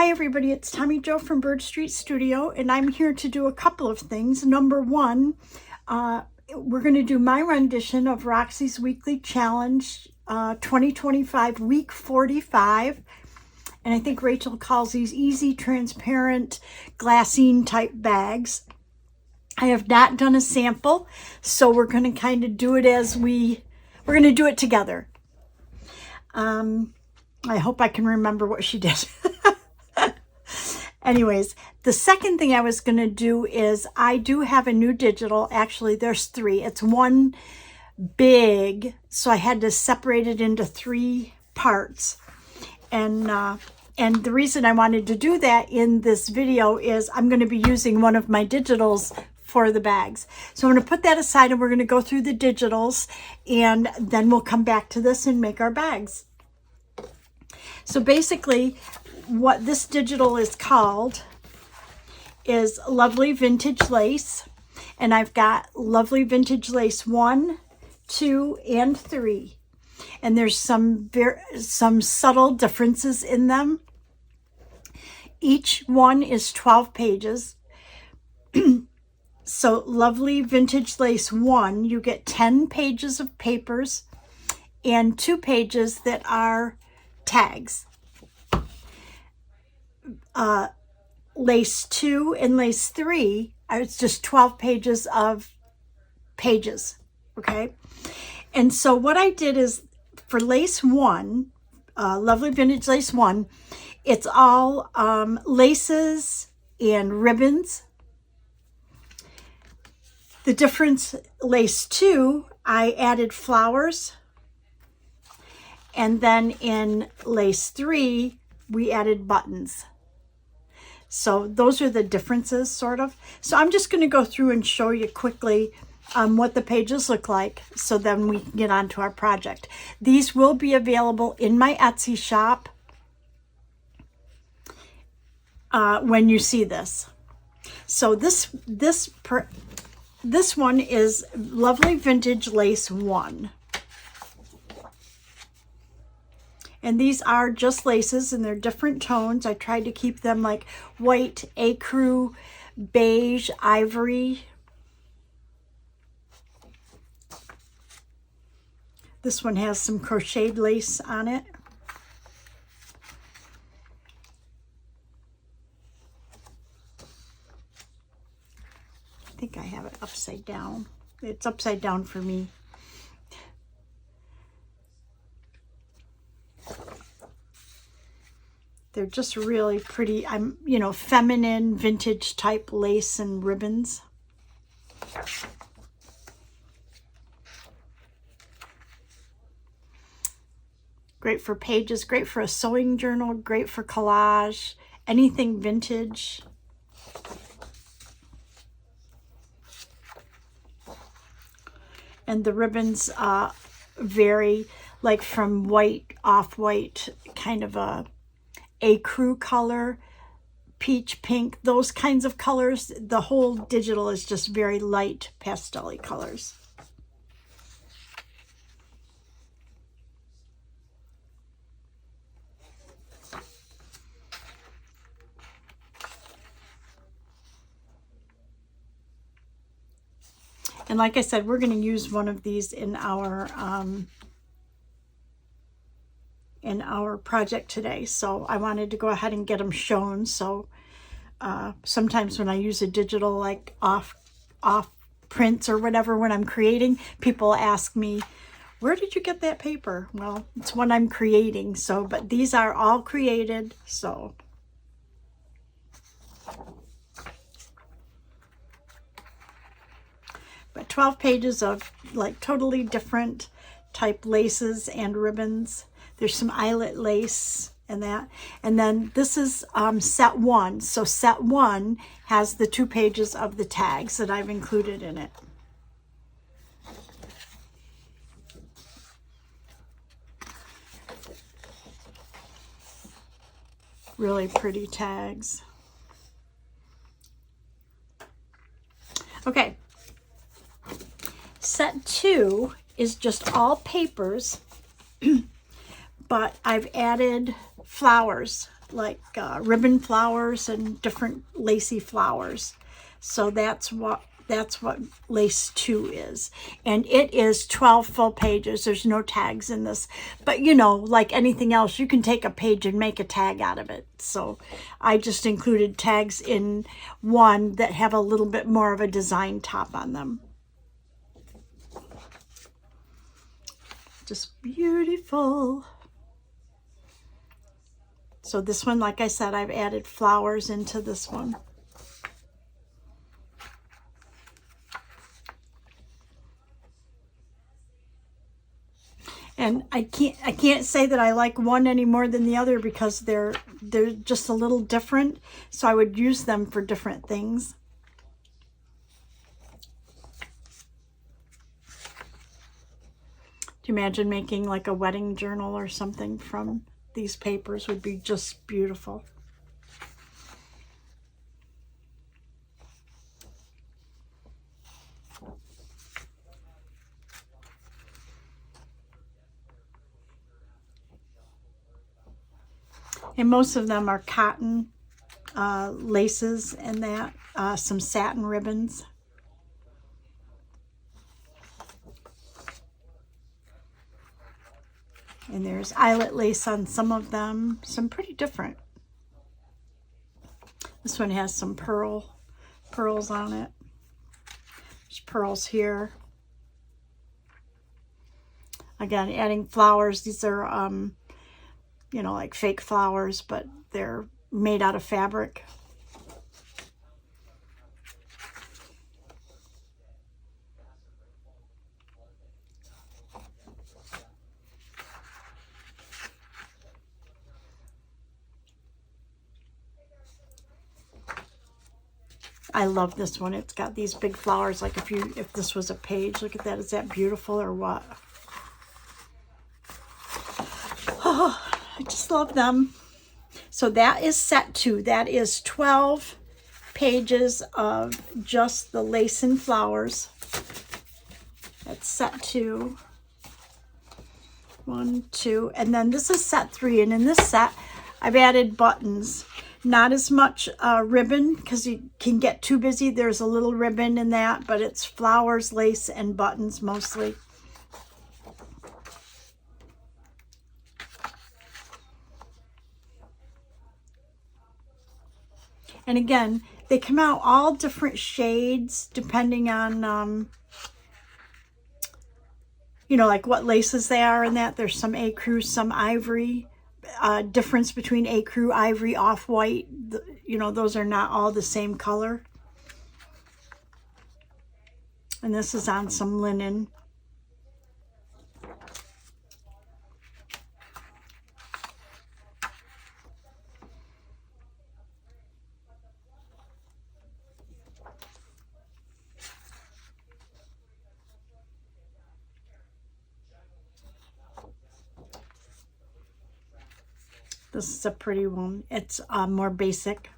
Hi everybody, it's Tommy Jo from Bird Street Studio, and I'm here to do a couple of things. Number one, we're going to do my rendition of Roxy's Weekly Challenge 2025, week 45. And I think Rachel calls these easy, transparent, glassine type bags. I have not done a sample, so we're going to kind of do it as we're going to do it together. I hope I can remember what she did. Anyways, the second thing I was going to do is I do have a new digital. Actually, there's three. It's one big, so I had to separate it into three parts. And the reason I wanted to do that in this video is I'm going to be using one of my digitals for the bags. So I'm going to put that aside and we're going to go through the digitals, and then we'll come back to this and make our bags. So basically, what this digital is called is Lovely Vintage Lace, and I've got Lovely Vintage Lace 1, 2, and 3, and there's some subtle differences in them. Each one is 12 pages. So Lovely Vintage Lace 1, you get 10 pages of papers and 2 pages that are tags. Lace 2 and Lace 3, it's just 12 pages of pages, okay? And so what I did is for Lace 1, Lovely Vintage Lace 1, it's all laces and ribbons. The difference, Lace 2, I added flowers. And then in Lace 3, we added buttons. So those are the differences, sort of. So I'm just going to go through and show you quickly what the pages look like, so then we can get on to our project. These will be available in my Etsy shop when you see this. So this one is Lovely Vintage Lace 1. And these are just laces, and they're different tones. I tried to keep them like white, ecru, beige, ivory. This one has some crocheted lace on it. I think I have it upside down. It's upside down for me. They're just really pretty, feminine, vintage type lace and ribbons. Great for pages, great for a sewing journal, great for collage, anything vintage. And the ribbons vary, like from white, off-white, kind of a ecru color, peach pink, those kinds of colors. The whole digital is just very light pastel-y colors. And like I said, we're going to use one of these in our project today, so I wanted to go ahead and get them shown. So sometimes when I use a digital, like off prints or whatever, when I'm creating, people ask me, where did you get that paper? Well, it's one I'm creating. So, but these are all created. So but 12 pages of like totally different type laces and ribbons. There's some eyelet lace and that. And then this is set 1. So set 1 has the 2 pages of the tags that I've included in it. Really pretty tags. Okay. Set 2 is just all papers, but I've added flowers like ribbon flowers and different lacy flowers. So that's what lace 2 is. And it is 12 full pages. There's no tags in this. But you know, like anything else, you can take a page and make a tag out of it. So I just included tags in one that have a little bit more of a design top on them. Just beautiful. So this one, like I said, I've added flowers into this one. And I can't say that I like one any more than the other because they're just a little different. So I would use them for different things. Do you imagine making like a wedding journal or something from these papers? Would be just beautiful. And most of them are cotton laces and that, some satin ribbons. And there's eyelet lace on some of them, some pretty different. This one has some pearls on it. There's pearls here. Again, adding flowers. These are you know, like fake flowers, but they're made out of fabric. I love this one. It's got these big flowers, like if this was a page. Look at that. Is that beautiful or what? Oh, I just love them. So that is set 2. That is 12 pages of just the lace and flowers. That's set 2. 1, 2, and then this is set 3. And in this set, I've added buttons. Not as much ribbon because you can get too busy. There's a little ribbon in that, but it's flowers, lace, and buttons mostly. And again, they come out all different shades depending on, you know, like what laces they are in that. There's some ecru, some ivory. Difference between ecru, ivory, off-white. You know, those are not all the same color. And this is on some linen. This is a pretty one. It's more basic.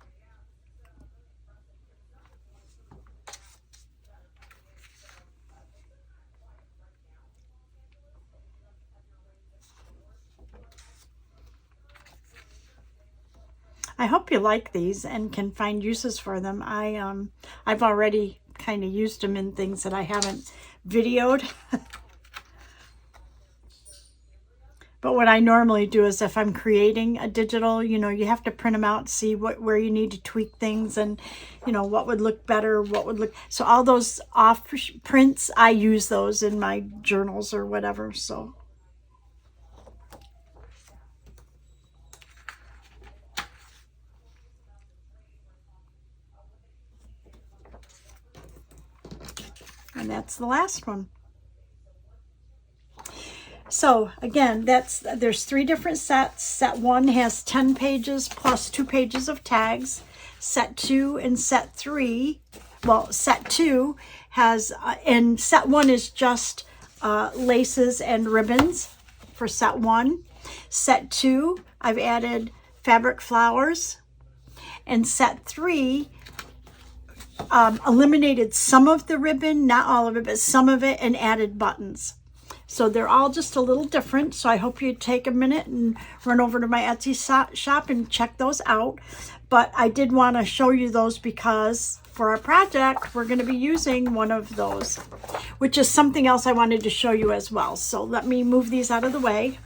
I hope you like these and can find uses for them. I've already kind of used them in things that I haven't videoed. But what I normally do is if I'm creating a digital, you know, you have to print them out, see where you need to tweak things and, you know, what would look better, what would look. So all those off prints, I use those in my journals or whatever. So. And that's the last one. So again, there's 3 different sets. Set 1 has 10 pages plus 2 pages of tags. Set 2 and set 3, well, set 2 has, and set 1 is just laces and ribbons for set 1. Set 2, I've added fabric flowers. And set 3, eliminated some of the ribbon, not all of it, but some of it, and added buttons. So they're all just a little different. So I hope you take a minute and run over to my Etsy shop and check those out. But I did want to show you those because for our project, we're going to be using one of those, which is something else I wanted to show you as well. So let me move these out of the way.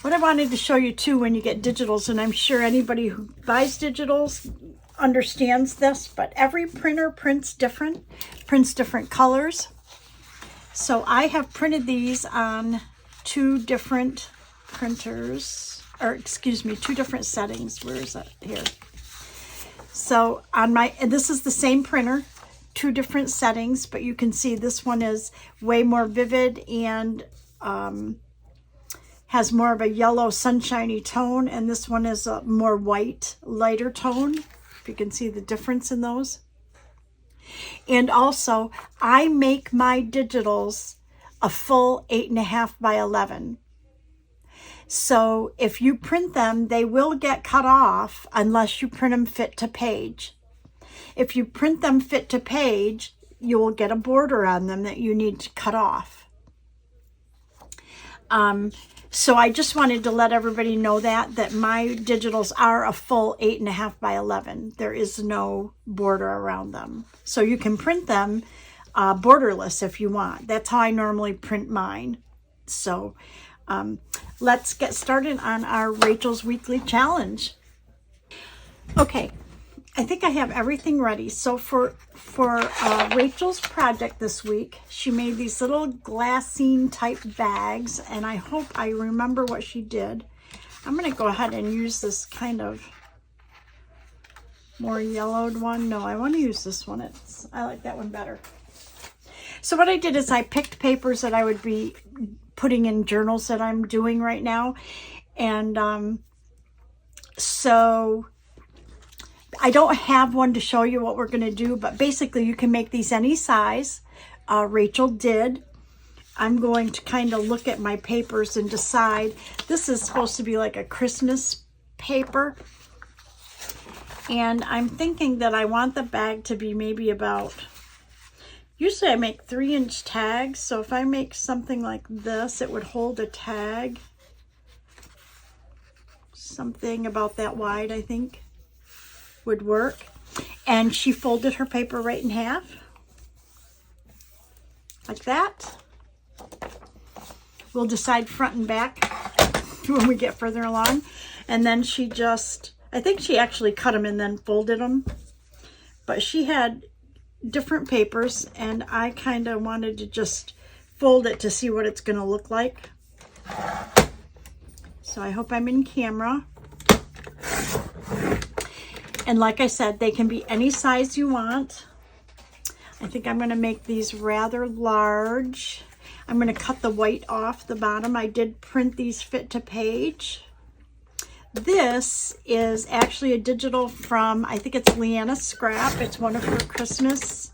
What I wanted to show you too when you get digitals, and I'm sure anybody who buys digitals understands this, but every printer prints different colors. So I have printed these on two different printers, or excuse me, two different settings. Where is that? Here. So on my, and this is the same printer, two different settings, but you can see this one is way more vivid and has more of a yellow sunshiny tone, and this one is a more white, lighter tone. If you can see the difference in those. And also, I make my digitals a full 8.5 by 11. So if you print them, they will get cut off unless you print them fit to page. If you print them fit to page, you will get a border on them that you need to cut off. So I just wanted to let everybody know that my digitals are a full 8.5 by 11. There is no border around them. So you can print them borderless if you want. That's how I normally print mine. So let's get started on our Rachel's Weekly Challenge. Okay, I think I have everything ready. So for Rachel's project this week, she made these little glassine type bags, and I hope I remember what she did. I'm going to go ahead and use this kind of more yellowed one. No, I want to use this one. I like that one better. So what I did is I picked papers that I would be putting in journals that I'm doing right now, and so I don't have one to show you what we're going to do, but basically you can make these any size. Rachel did. I'm going to kind of look at my papers and decide. This is supposed to be like a Christmas paper. And I'm thinking that I want the bag to be maybe about, usually I make 3-inch tags. So if I make something like this, it would hold a tag. Something about that wide, I think, would work. And she folded her paper right in half like that. We'll decide front and back when we get further along. And then she just, I think she actually cut them and then folded them, but she had different papers and I kind of wanted to just fold it to see what it's going to look like. So I hope I'm in camera. And like I said, they can be any size you want. I think I'm going to make these rather large. I'm going to cut the white off the bottom. I did print these fit to page. This is actually a digital from, I think it's Leanna Scrap. It's one of her Christmas.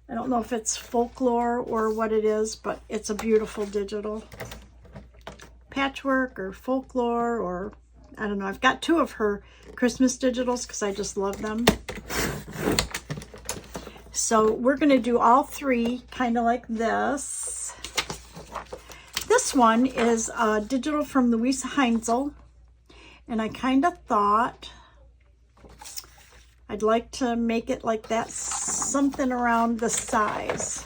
I don't know if it's folklore or what it is, but it's a beautiful digital. Patchwork or folklore, or I don't know. I've got two of her Christmas digitals because I just love them. So we're going to do all three kind of like this. This one is a digital from Louisa Heinzel. And I kind of thought I'd like to make it like that, something around the size.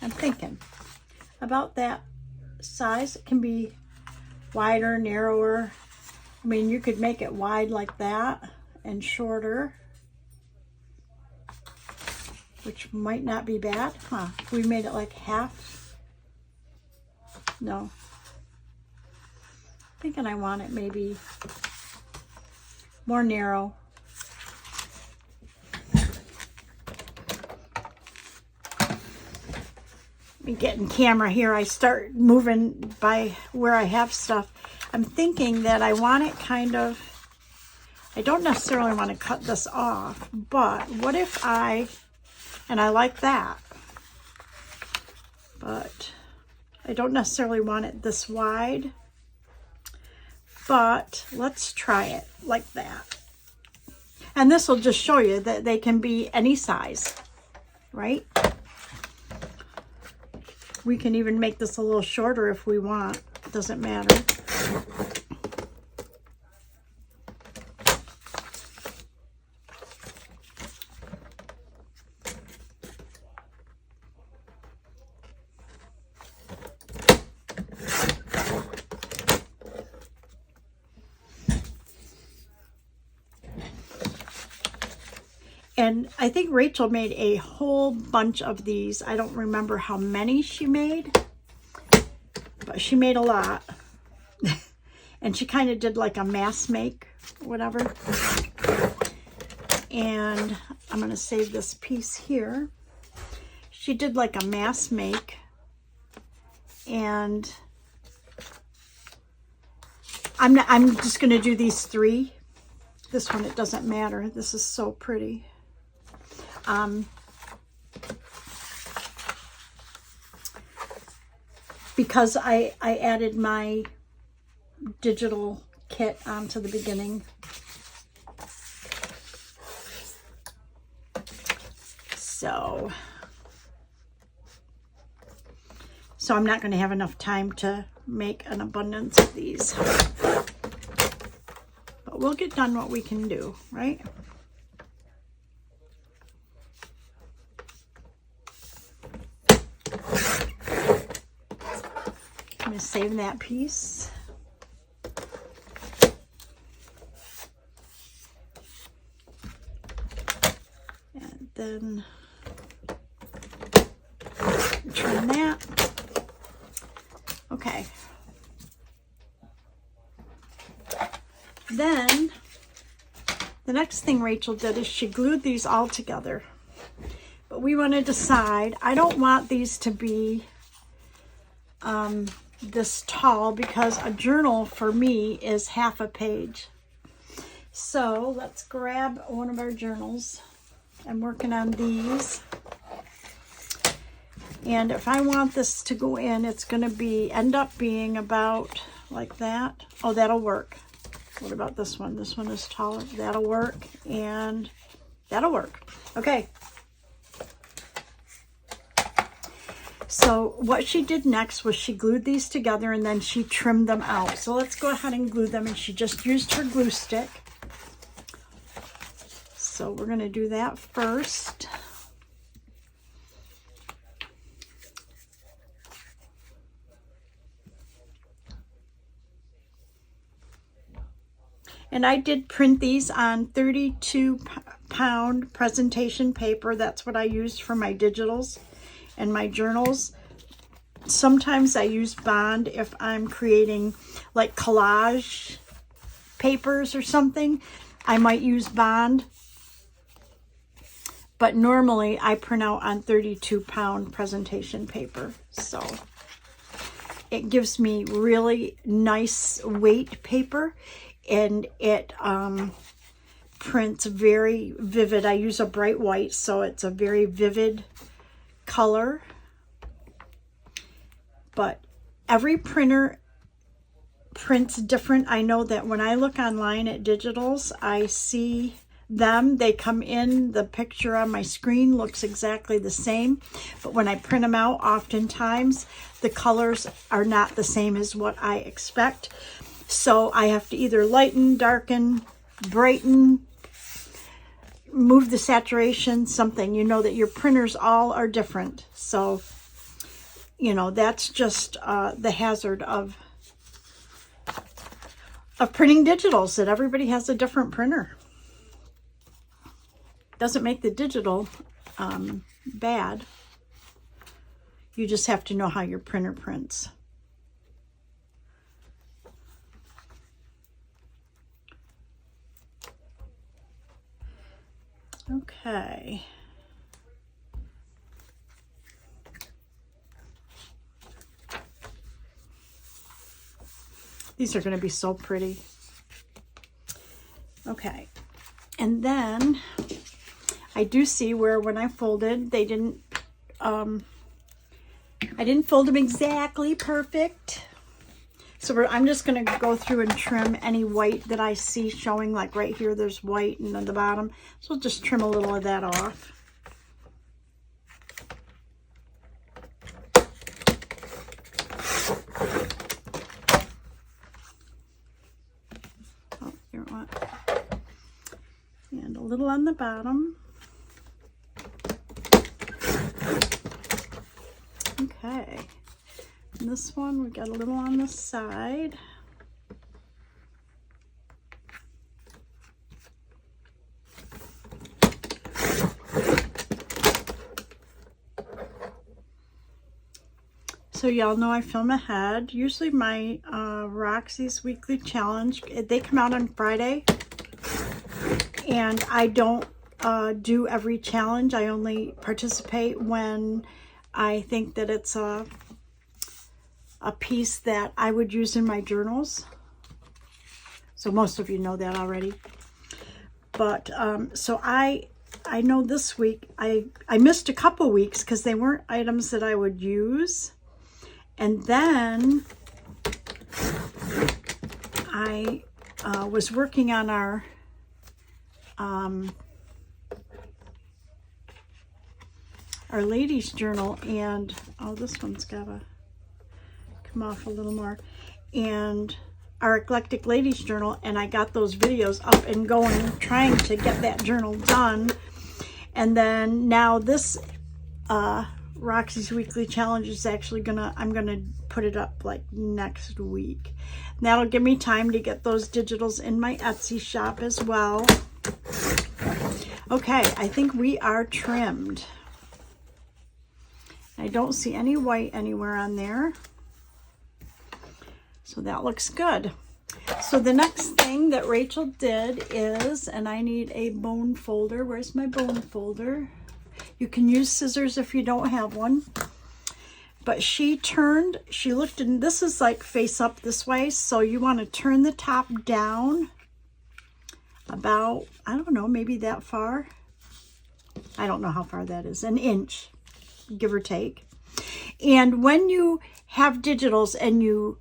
I'm thinking about that size. It can be wider, narrower. I mean, you could make it wide like that and shorter, which might not be bad. Huh, if we made it like half. No. I'm thinking I want it maybe more narrow. Let me get in camera here. I start moving by where I have stuff. I'm thinking that I want it kind of, I don't necessarily want to cut this off, but what if and I like that, but I don't necessarily want it this wide. but let's try it like that. And this will just show you that they can be any size, right? We can even make this a little shorter if we want. It doesn't matter. And I think Rachel made a whole bunch of these. I don't remember how many she made, but she made a lot. And she kind of did like a mass make, whatever. And I'm going to save this piece here. She did like a mass make. And I'm just going to do these 3. This one, it doesn't matter. This is so pretty. Because I added my digital kit onto the beginning. So I'm not going to have enough time to make an abundance of these. But we'll get done what we can do, right? I'm going to save that piece. And then trim that. Okay. Then the next thing Rachel did is she glued these all together. But we want to decide, I don't want these to be this tall because a journal for me is half a page. So let's grab one of our journals. I'm working on these. And if I want this to go in, it's going to end up being about like that. Oh, that'll work. What about this one? This one is taller. That'll work. And that'll work. Okay. So what she did next was she glued these together and then she trimmed them out. So let's go ahead and glue them. And she just used her glue stick. So we're going to do that first. And I did print these on 32-pound presentation paper. That's what I used for my digitals and my journals. Sometimes I use bond if I'm creating like collage papers or something. I might use bond. But normally I print out on 32-pound presentation paper. So it gives me really nice weight paper. And it prints very vivid. I use a bright white, so it's a very vivid color. But every printer prints different. I know that when I look online at digitals, I see them. They come in, the picture on my screen looks exactly the same. But when I print them out, oftentimes the colors are not the same as what I expect. So I have to either lighten, darken, brighten, move the saturation, something. You know that your printers all are different. So, you know, that's just the hazard of printing digitals, that everybody has a different printer. Doesn't make the digital bad. You just have to know how your printer prints. Okay. These are going to be so pretty. Okay. And then I do see where when I folded, they didn't, I didn't fold them exactly perfect. So I'm just going to go through and trim any white that I see showing, like right here there's white and at the bottom. So I'll just trim a little of that off. Oh, here what? And a little on the bottom. Okay. And this one, we got a little on the side. So y'all know I film ahead. Usually my Roxy's Weekly Challenge, they come out on Friday. And I don't do every challenge. I only participate when I think that it's a piece that I would use in my journals. So most of you know that already. But so I know this week I missed a couple weeks because they weren't items that I would use. And then I was working on our ladies journal, and oh, this one's gotta come off a little more, and our eclectic ladies journal, and I got those videos up and going trying to get that journal done. And then now this Roxy's Weekly Challenge is actually I'm gonna put it up like next week. And that'll give me time to get those digitals in my Etsy shop as well. Okay, I think we are trimmed. I don't see any white anywhere on there. So that looks good. So the next thing that Rachel did is, and I need a bone folder. Where's my bone folder? You can use scissors if you don't have one. But she looked, and this is like face up this way. So you want to turn the top down about, I don't know, maybe that far. I don't know how far that is, an inch, give or take. And when you have digitals and you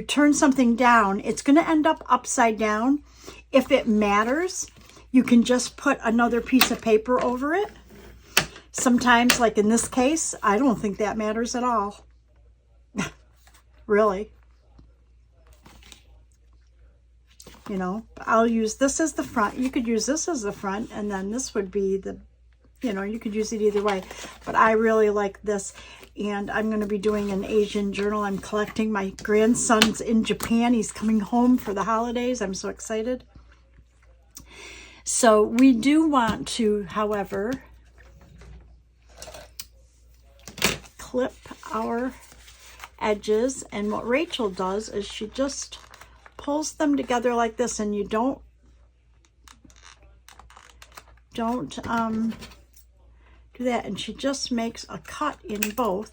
turn something down, it's going to end up upside down. If it matters, you can just put another piece of paper over it. Sometimes, like in this case, I don't think that matters at all. Really. You know, I'll use this as the front. You could use this as the front, and then this would be the, you know, you could use it either way. But I really like this, and I'm going to be doing an Asian journal. I'm collecting. My grandson's in Japan. He's coming home for the holidays. I'm so excited. So we do want to, however, clip our edges, and what Rachel does is she just pulls them together like this, and you don't do that, and she just makes a cut in both,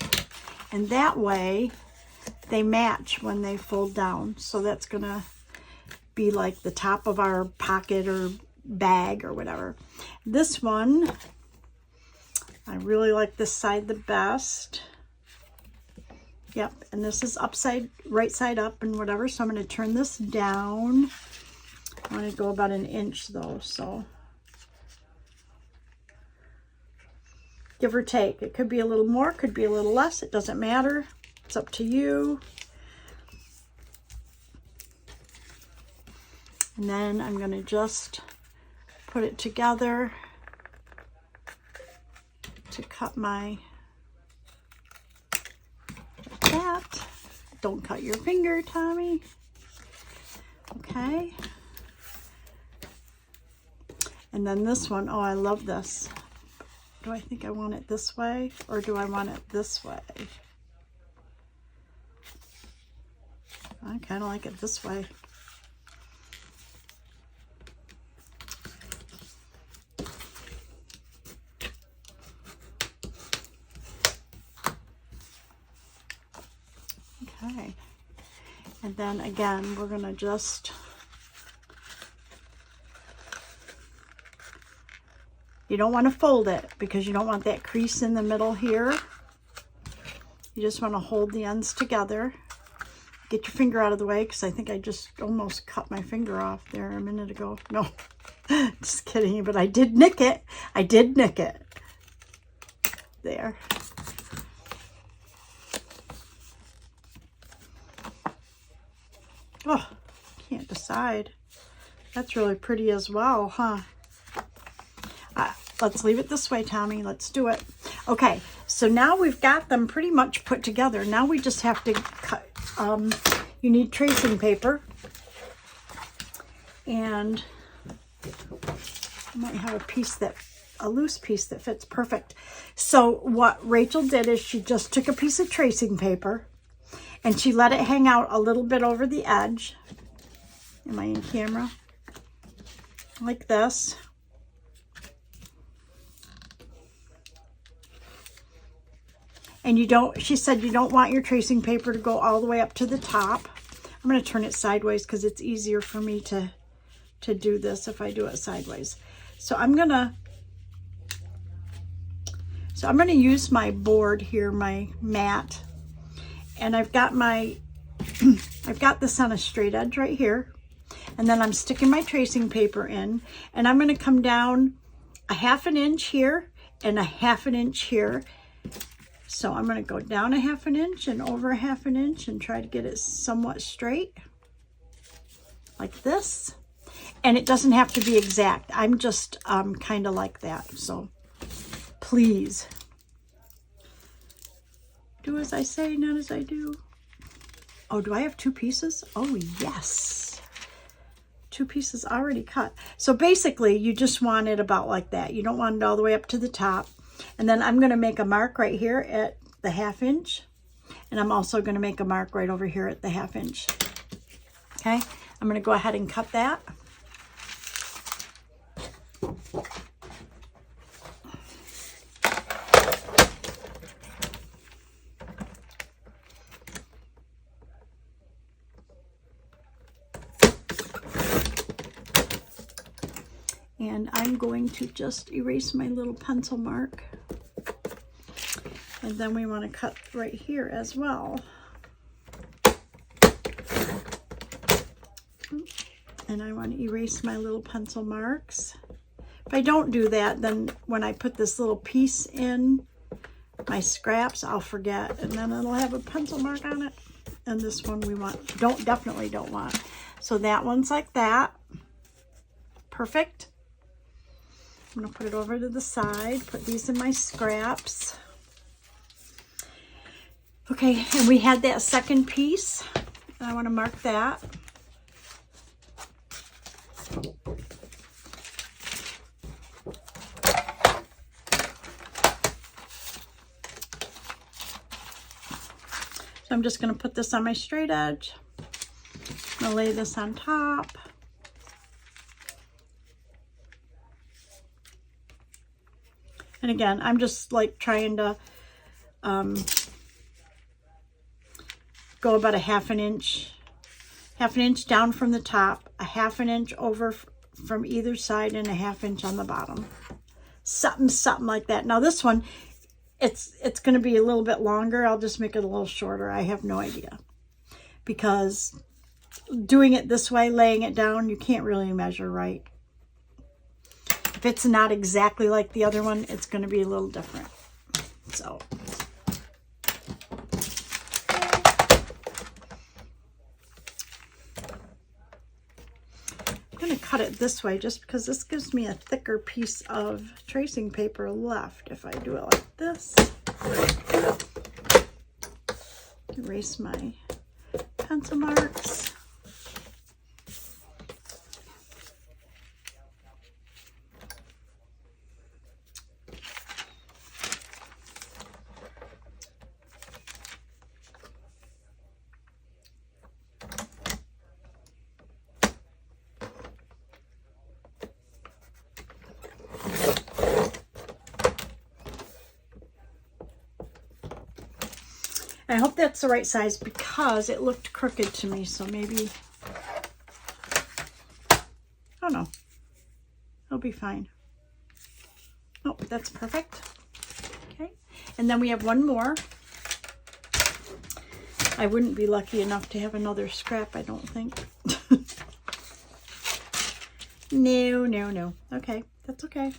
and that way they match when they fold down. So that's gonna be like the top of our pocket or bag or whatever. This one, I really like this side the best. Yep, and this is right side up and whatever, so I'm going to turn this down. I want to go about an inch though, so give or take. It could be a little more, could be a little less, it doesn't matter. It's up to you. And then I'm going to just put it together to cut my that. Don't cut your finger, Tommy. Okay. And then this one, oh, I love this. Do I think I want it this way, or do I want it this way? I kind of like it this way. Okay, and then again, we're gonna just, you don't want to fold it because you don't want that crease in the middle here. You just want to hold the ends together. Get your finger out of the way, because I think I just almost cut my finger off there a minute ago. No, just kidding, but I did nick it. I did nick it. There. Oh, can't decide. That's really pretty as well, huh? Let's leave it this way, Tommy. Let's do it. Okay, so now we've got them pretty much put together. Now we just have to cut. You need tracing paper. And I might have a loose piece that fits perfect. So what Rachel did is she just took a piece of tracing paper and she let it hang out a little bit over the edge. Am I in camera? Like this. And she said you don't want your tracing paper to go all the way up to the top. I'm going to turn it sideways because it's easier for me to do this if I do it sideways. So I'm going to use my board here, my mat. And I've got this on a straight edge right here. And then I'm sticking my tracing paper in. And I'm going to come down a 1/2 inch here and a 1/2 inch here. So I'm going to go down a 1/2 inch and over a 1/2 inch and try to get it somewhat straight. Like this. And it doesn't have to be exact. I'm just kind of like that. So please do as I say, not as I do. Oh, do I have 2 pieces? Oh, yes. 2 pieces already cut. So basically, you just want it about like that. You don't want it all the way up to the top. And then I'm going to make a mark right here at the 1/2 inch. And I'm also going to make a mark right over here at the 1/2 inch. Okay, I'm going to go ahead and cut that. And I'm going to just erase my little pencil mark. And then we want to cut right here as well. And I want to erase my little pencil marks. If I don't do that, then when I put this little piece in my scraps, I'll forget. And then it'll have a pencil mark on it. And this one we definitely don't want. So that one's like that. Perfect. I'm going to put it over to the side, put these in my scraps. Okay, and we had that second piece. I want to mark that. So I'm just going to put this on my straight edge. I'm going to lay this on top. And again, I'm just like trying to go about a 1/2 inch down from the top, a 1/2 inch over from either side, and a 1/2 inch on the bottom. Something like that. Now this one, it's going to be a little bit longer. I'll just make it a little shorter. I have no idea. Because doing it this way, laying it down, you can't really measure right. If it's not exactly like the other one, it's going to be a little different. So I'm going to cut it this way just because this gives me a thicker piece of tracing paper left. If I do it like this, erase my pencil marks. I hope that's the right size because it looked crooked to me, so maybe, I don't know, it'll be fine. Oh, that's perfect. Okay, and then we have one more. I wouldn't be lucky enough to have another scrap, I don't think. No. Okay, that's okay.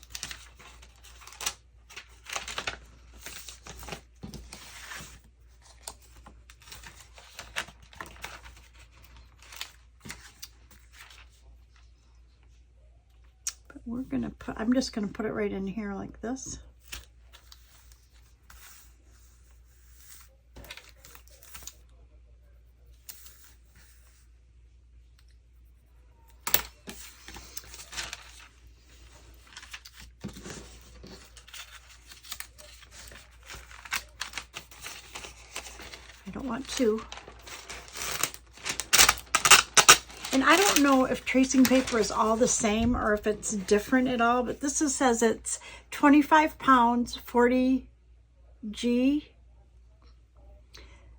But we're gonna put, I'm just gonna put it right in here like this. I don't want to. And I don't know if tracing paper is all the same or if it's different at all, but this says it's 25 pounds, 40 G.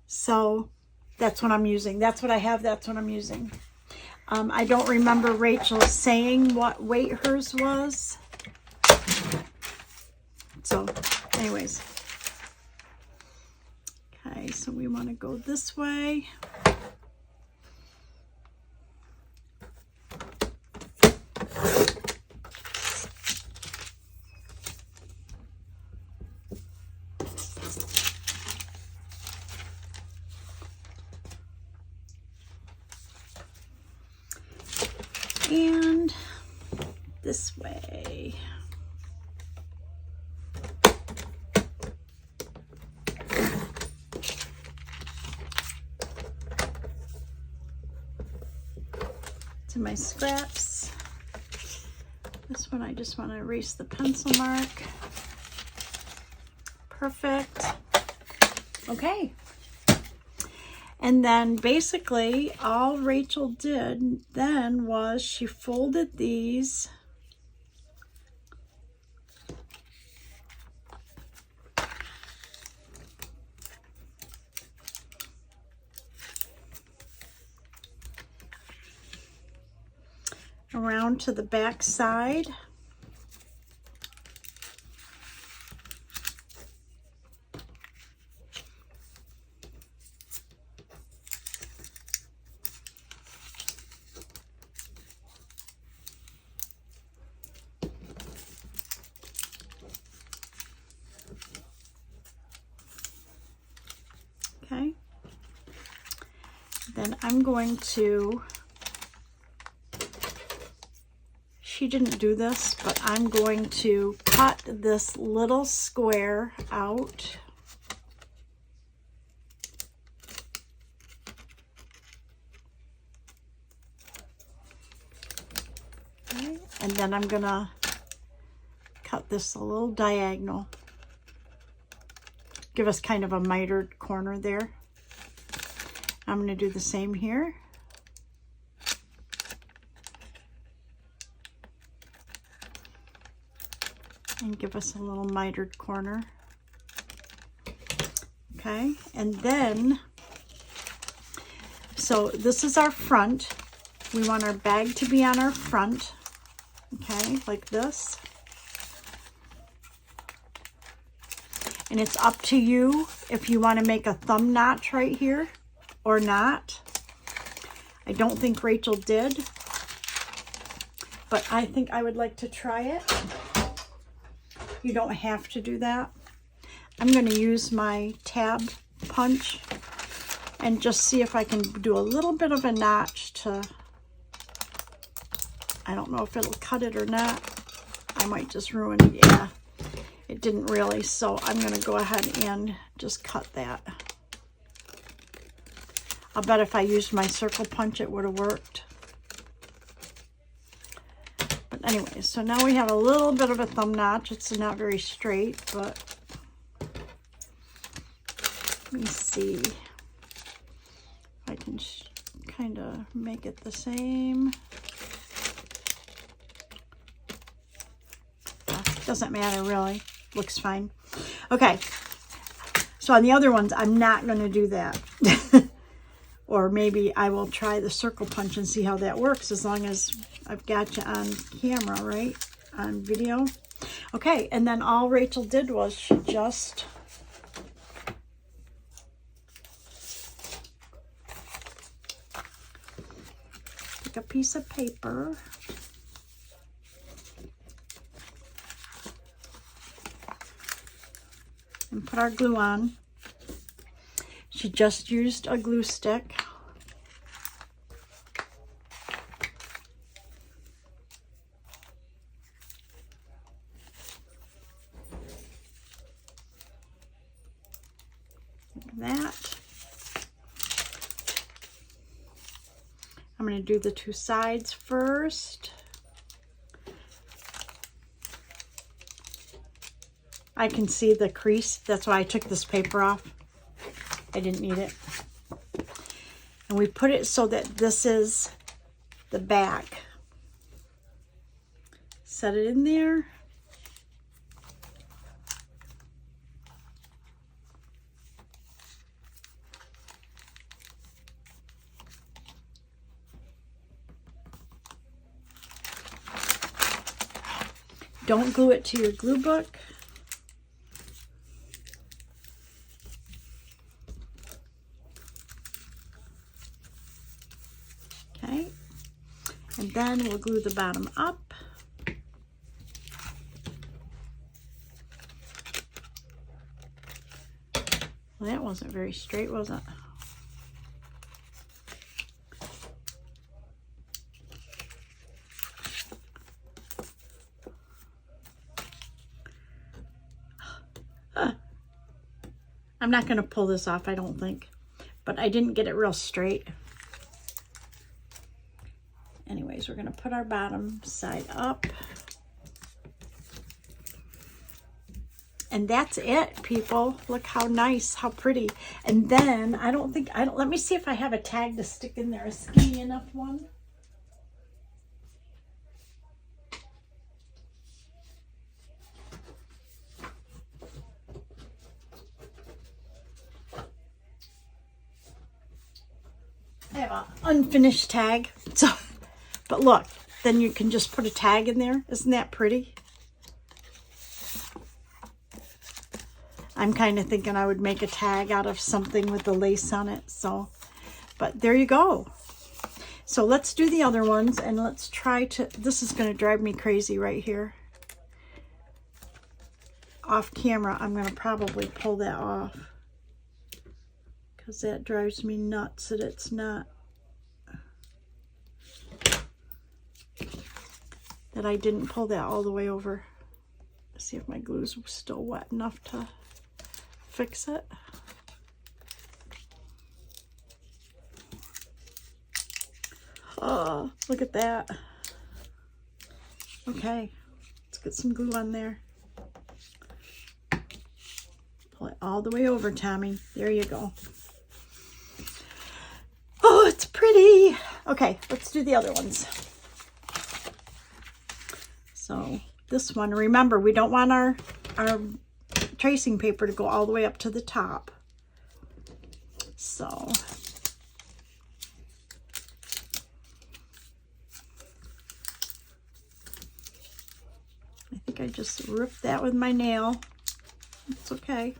So that's what I'm using. That's what I have. That's what I'm using. I don't remember Rachel saying what weight hers was. So anyways. Okay, so we want to go this way. And this way. To my scraps. This one I just want to erase the pencil mark. Perfect. Okay. And then basically all Rachel did then was she folded these around to the back side. Okay. Then I'm going to, she didn't do this, but I'm going to cut this little square out. Okay. And then I'm gonna cut this a little diagonal. Give us kind of a mitered corner there. I'm going to do the same here. And give us a little mitered corner. Okay, and then, so this is our front. We want our bag to be on our front. Okay, like this. And it's up to you if you want to make a thumb notch right here or not. I don't think Rachel did, but I think I would like to try it. You don't have to do that. I'm going to use my tab punch and just see if I can do a little bit of a notch to, I don't know if it'll cut it or not. I might just ruin it. Yeah. It didn't really, so I'm going to go ahead and just cut that. I'll bet if I used my circle punch, it would have worked. But anyway, so now we have a little bit of a thumb notch. It's not very straight, but let me see if I can kind of make it the same. Doesn't matter really. Looks fine. Okay, so on the other ones, I'm not going to do that. Or maybe I will try the circle punch and see how that works, as long as I've got you on camera, right? On video. Okay, and then all Rachel did was she just take a piece of paper. And put our glue on. She just used a glue stick. Like that. I'm going to do the two sides first. I can see the crease. That's why I took this paper off. I didn't need it. And we put it so that this is the back. Set it in there. Don't glue it to your glue book. Okay, and then we'll glue the bottom up. Well, that wasn't very straight, was it? I'm not going to pull this off, I don't think, but I didn't get it real straight. Anyways, we're going to put our bottom side up. And that's it, people. Look how nice, how pretty. And then, let me see if I have a tag to stick in there, a skinny enough one. I have an unfinished tag, so, but look, then you can just put a tag in there. Isn't that pretty? I'm kind of thinking I would make a tag out of something with the lace on it, so, but there you go. So let's do the other ones, and let's try to, this is going to drive me crazy right here. Off camera, I'm going to probably pull that off, because that drives me nuts that it's not, that I didn't pull that all the way over. Let's see if my glue's still wet enough to fix it. Oh, look at that. Okay, let's get some glue on there. Pull it all the way over, Tommy. There you go. Oh, it's pretty. Okay, let's do the other ones. So this one, remember, we don't want our tracing paper to go all the way up to the top. So I think I just ripped that with my nail. It's okay.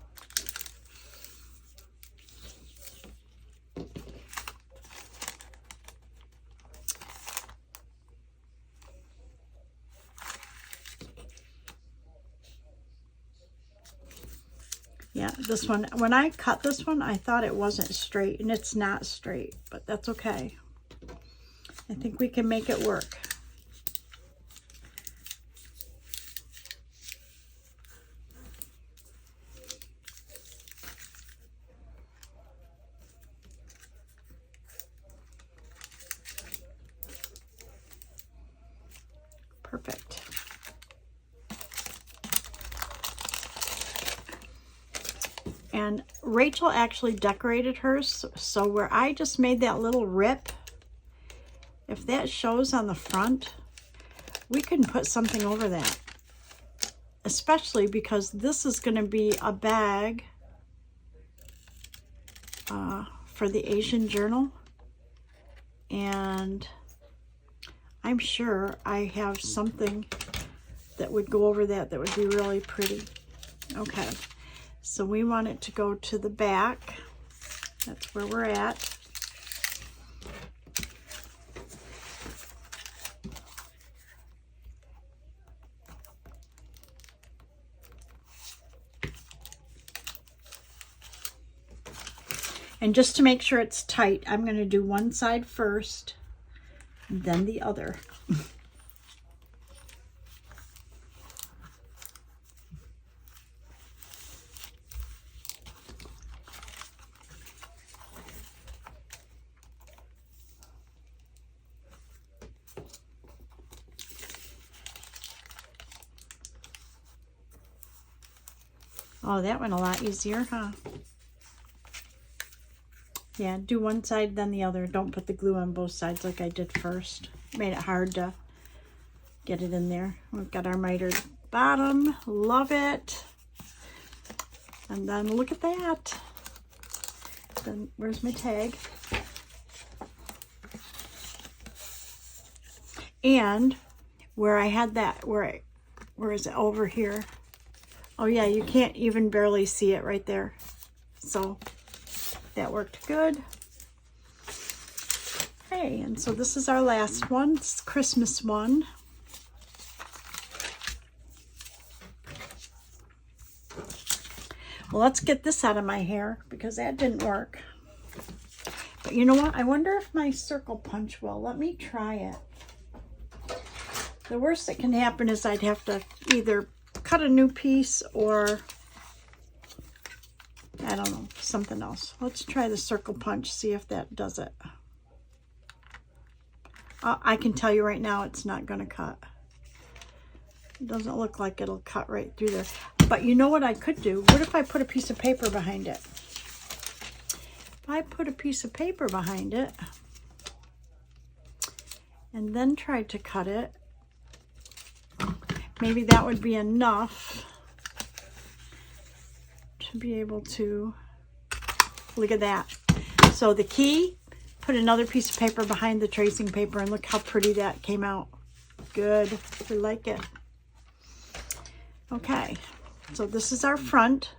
Yeah, this one, when I cut this one, I thought it wasn't straight, and it's not straight, but that's okay. I think we can make it work. Perfect. And Rachel actually decorated hers, so where I just made that little rip, if that shows on the front, we can put something over that. Especially because this is going to be a bag for the Asian Journal. And I'm sure I have something that would go over that that would be really pretty. Okay. So we want it to go to the back. That's where we're at. And just to make sure it's tight, I'm going to do one side first, then the other. Oh, that went a lot easier, huh? Yeah, do one side, then the other. Don't put the glue on both sides like I did first. Made it hard to get it in there. We've got our mitered bottom. Love it. And then look at that. Then where's my tag? And where I had that, where is it? Over here. Oh yeah, you can't even barely see it right there. So that worked good. Hey, and so this is our last one. It's Christmas one. Well, let's get this out of my hair because that didn't work. But you know what? I wonder if my circle punch will. Let me try it. The worst that can happen is I'd have to either cut a new piece or, I don't know, something else. Let's try the circle punch, see if that does it. I can tell you right now it's not going to cut. It doesn't look like it'll cut right through there. But you know what I could do? What if I put a piece of paper behind it? If I put a piece of paper behind it and then tried to cut it, maybe that would be enough to be able to, look at that. So the key, put another piece of paper behind the tracing paper and look how pretty that came out. Good, we like it. Okay, so this is our front.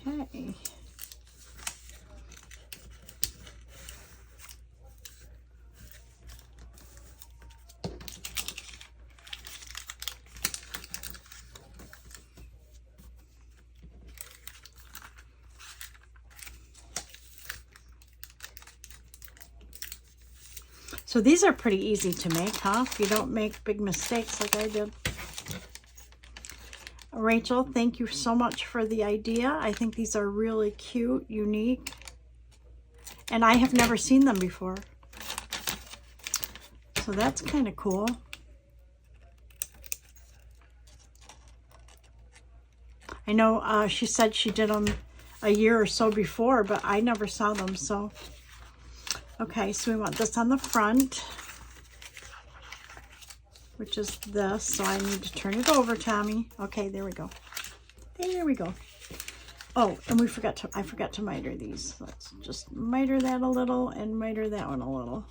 Okay. So these are pretty easy to make, huh? If you don't make big mistakes like I did. Rachel, thank you so much for the idea. I think these are really cute, unique, and I have never seen them before. So that's kind of cool. I know she said she did them a year or so before, but I never saw them. So, okay, so we want this on the front, which is this. So I need to turn it over, Tommy. Okay, there we go. There we go. Oh, and I forgot to miter these. Let's just miter that a little and miter that one a little.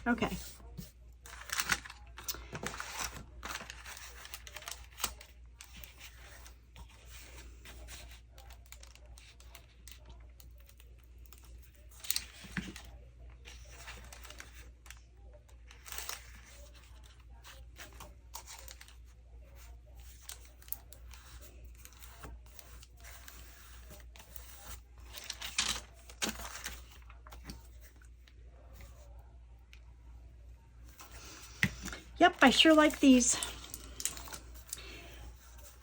Okay. Yep, I sure like these.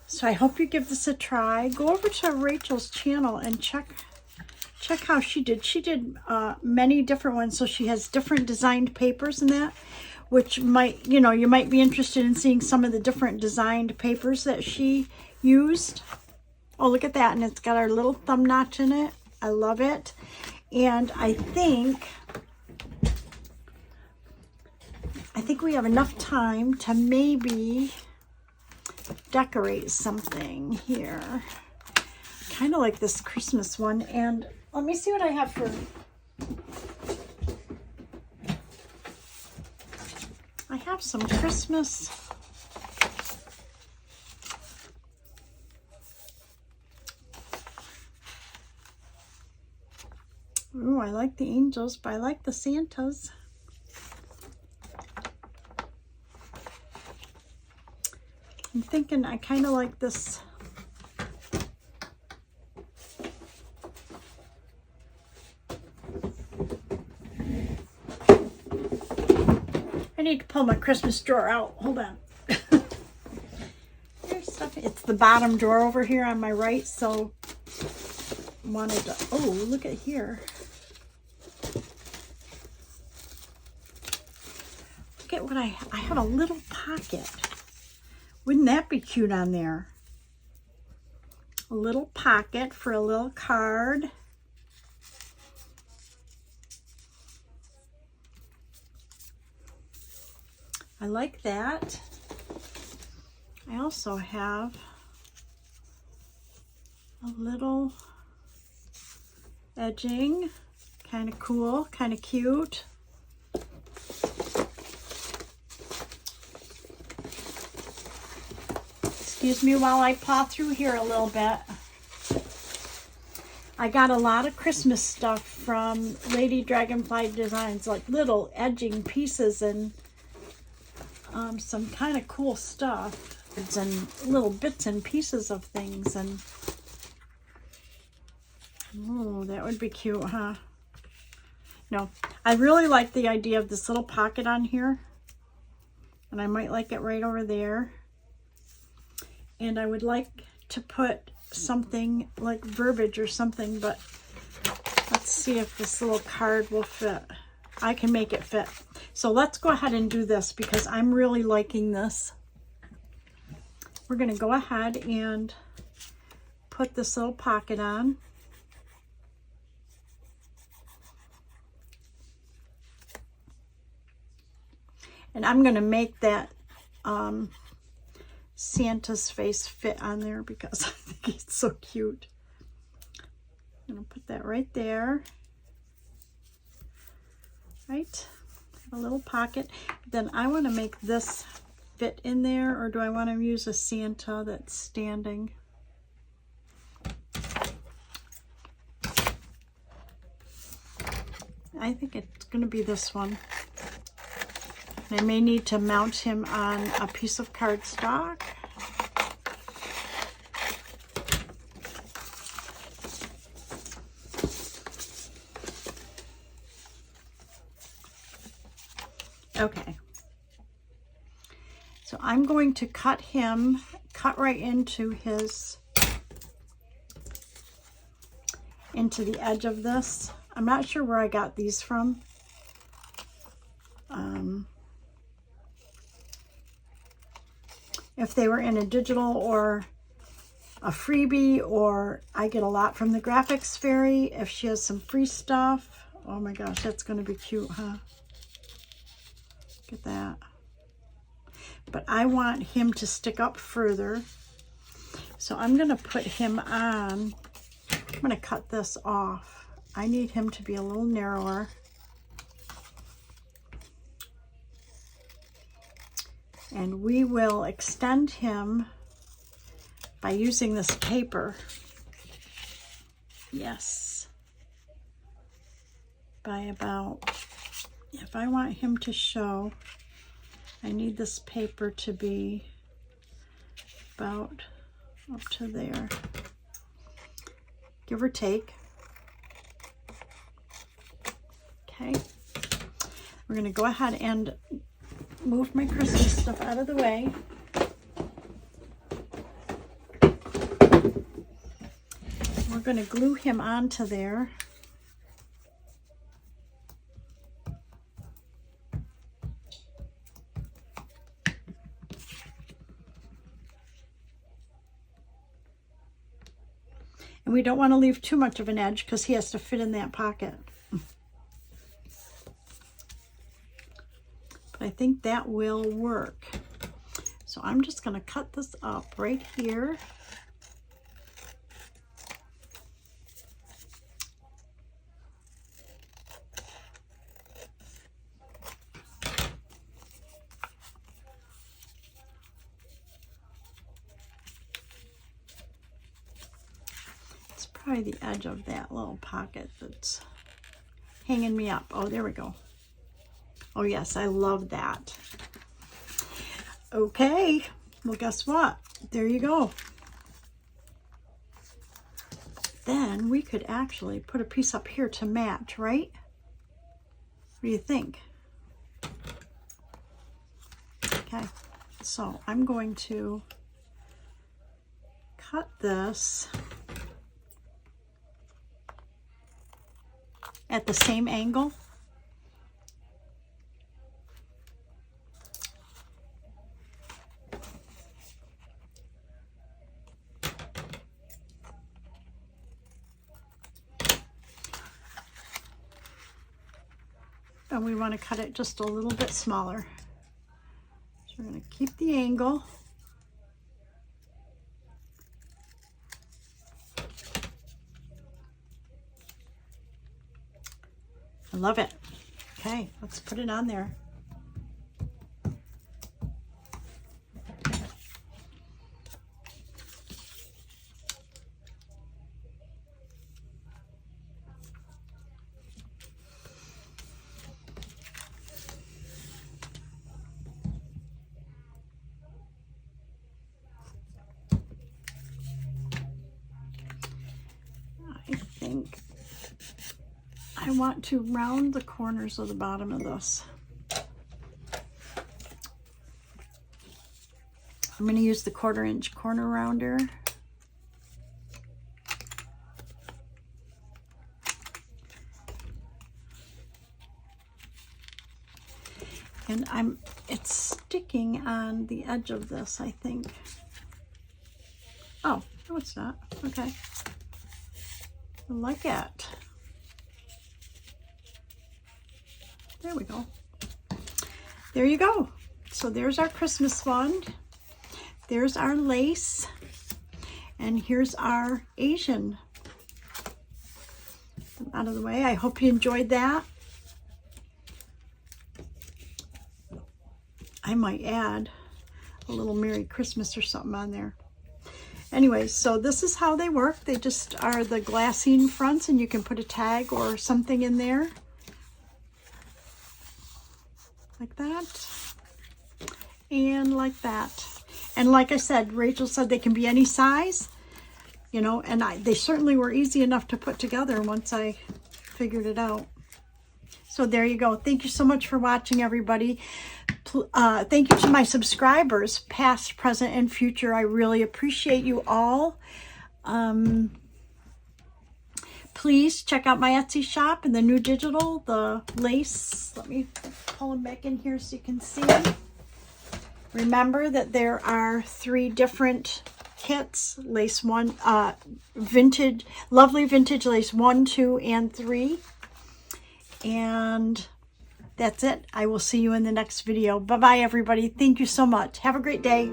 So I hope you give this a try. Go over to Rachel's channel and check how she did. She did many different ones, so she has different designed papers and that, which might, you know, you might be interested in seeing some of the different designed papers that she used. Oh, look at that, and it's got our little thumb notch in it. I love it. And I think we have enough time to maybe decorate something here. Kind of like this Christmas one. And let me see what I have for... I have some Christmas I like the angels, but I like the Santas. I'm thinking I kind of like this. I need to pull my Christmas drawer out. Hold on. There's stuff. It's the bottom drawer over here on my right, so I wanted to, oh, look at here. Look at what I have a little pocket. Wouldn't that be cute on there? A little pocket for a little card. I like that. I also have a little edging. Kind of cool, kind of cute. Excuse me while I paw through here a little bit. I got a lot of Christmas stuff from Lady Dragonfly Designs, like little edging pieces and some kind of cool stuff. And little bits and pieces of things. And oh, that would be cute, huh? No, I really like the idea of this little pocket on here. And I might like it right over there. And I would like to put something like verbiage or something, but let's see if this little card will fit. I can make it fit. So let's go ahead and do this because I'm really liking this. We're going to go ahead and put this little pocket on. And I'm going to make that Santa's face fit on there because I think it's so cute. I'm going to put that right there. Right? A little pocket. Then I want to make this fit in there, or do I want to use a Santa that's standing? I think it's going to be this one. I may need to mount him on a piece of cardstock. Okay. So I'm going to cut right into the edge of this. I'm not sure where I got these from. If they were in a digital or a freebie, or I get a lot from the Graphics Fairy. If she has some free stuff, oh my gosh, that's going to be cute, huh? Look at that. But I want him to stick up further, so I'm going to put him on. I'm going to cut this off. I need him to be a little narrower. And we will extend him by using this paper. Yes. By about, if I want him to show, I need this paper to be about up to there. Give or take. Okay. We're going to go ahead and move my Christmas stuff out of the way. We're going to glue him onto there. And we don't want to leave too much of an edge because he has to fit in that pocket. I think that will work. So I'm just going to cut this up right here. It's probably the edge of that little pocket that's hanging me up? Oh, there we go. Oh yes, I love that. Okay, well guess what? There you go. Then we could actually put a piece up here to match, right? What do you think? Okay, so I'm going to cut this at the same angle. And we want to cut it just a little bit smaller. So we're going to keep the angle. I love it. Okay, let's put it on there. I think I want to round the corners of the bottom of this. I'm going to use the 1/4 inch corner rounder. And it's sticking on the edge of this, I think. Oh, no it's not. Okay. I like it. There we go. There you go. So there's our Christmas one. There's our lace. And here's our Asian. Out of the way. I hope you enjoyed that. I might add a little Merry Christmas or something on there. Anyway, so this is how they work. They just are the glassine fronts, and you can put a tag or something in there. Like that. And like that. And like I said, Rachel said they can be any size, you know, and they certainly were easy enough to put together once I figured it out. So there you go. Thank you so much for watching, everybody. Thank you to my subscribers, past, present, and future. I really appreciate you all. Please check out my Etsy shop and the new digital, the lace. Let me pull them back in here so you can see. Remember that there are 3 different kits. Lace 1, vintage, lovely vintage lace 1, 2, and 3. And that's it. I will see you in the next video. Bye-bye, everybody. Thank you so much. Have a great day.